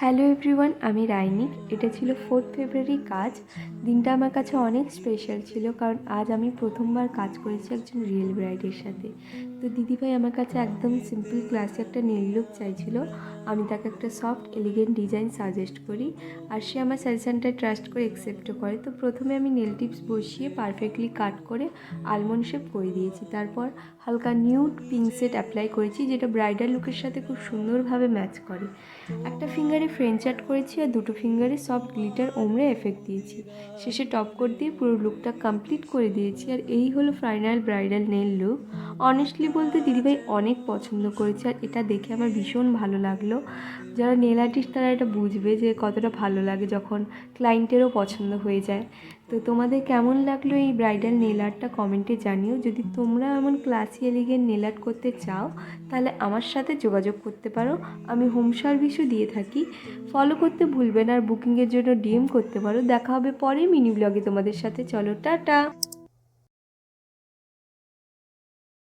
Hello everyone, আমি রাইনি। এটা ছিল 4th ফেব্রুয়ারি কাজ। দিনটা আমার কাছে অনেক স্পেশাল ছিল, কারণ আজ আমি প্রথমবার কাজ করেছি একজন রিয়েল ব্রাইডের সাথে। তো দিদিভাই আমার কাছে একদম সিম্পল ক্লাসে একটা নেল লুক চাইছিল। আমি তাকে একটা সফট এলিগেন্ট ডিজাইন সাজেস্ট করি, আর সে আমার সাজেশনটা ট্রাস্ট করে অ্যাকসেপ্টও করে। তো প্রথমে আমি নেল টিপস বসিয়ে পারফেক্টলি কাট করে আলমন্ড শেপ করে দিয়েছি। তারপর হালকা নিউড পিঙ্ক সেট অ্যাপ্লাই করেছি, যেটা ব্রাইডাল লুকের সাথে খুব সুন্দরভাবে ম্যাচ করে। একটা ফিঙ্গারে ফ্রেঞ্চ আর্ট করেছি আর দুটো ফিঙ্গারে সফট গ্লিটার ওমরে এফেক্ট দিয়েছি। শেষে টপ কোট দিয়ে পুরো লুকটা কমপ্লিট করে দিয়েছি। আর এই হলো final bridal nail look. Honestly বলতে দিদিভাই অনেক পছন্দ করেছে, আর এটা দেখে আমার ভীষণ ভালো লাগলো। যারা নেল আর্টিস্ট তারা এটা বুঝবে যে কতটা ভালো লাগে যখন ক্লায়েন্টেরও পছন্দ হয়ে যায়। তো তোমাদের কেমন লাগলো এই ব্রাইডাল নেল আর্টটা কমেন্টে জানিও। যদি তোমরা এমন ক্লাসি এলিগেন্ট নেল আর্ট করতে চাও তাহলে আমার সাথে যোগাযোগ করতে পারো। আমি হোম সার্ভিসও দিয়ে থাকি। ফলো করতে ভুলবে না, আর বুকিংয়ের জন্য ডিএম করতে পারো। দেখা হবে পরে মিনি ব্লগে তোমাদের সাথে। চলো, টাটা।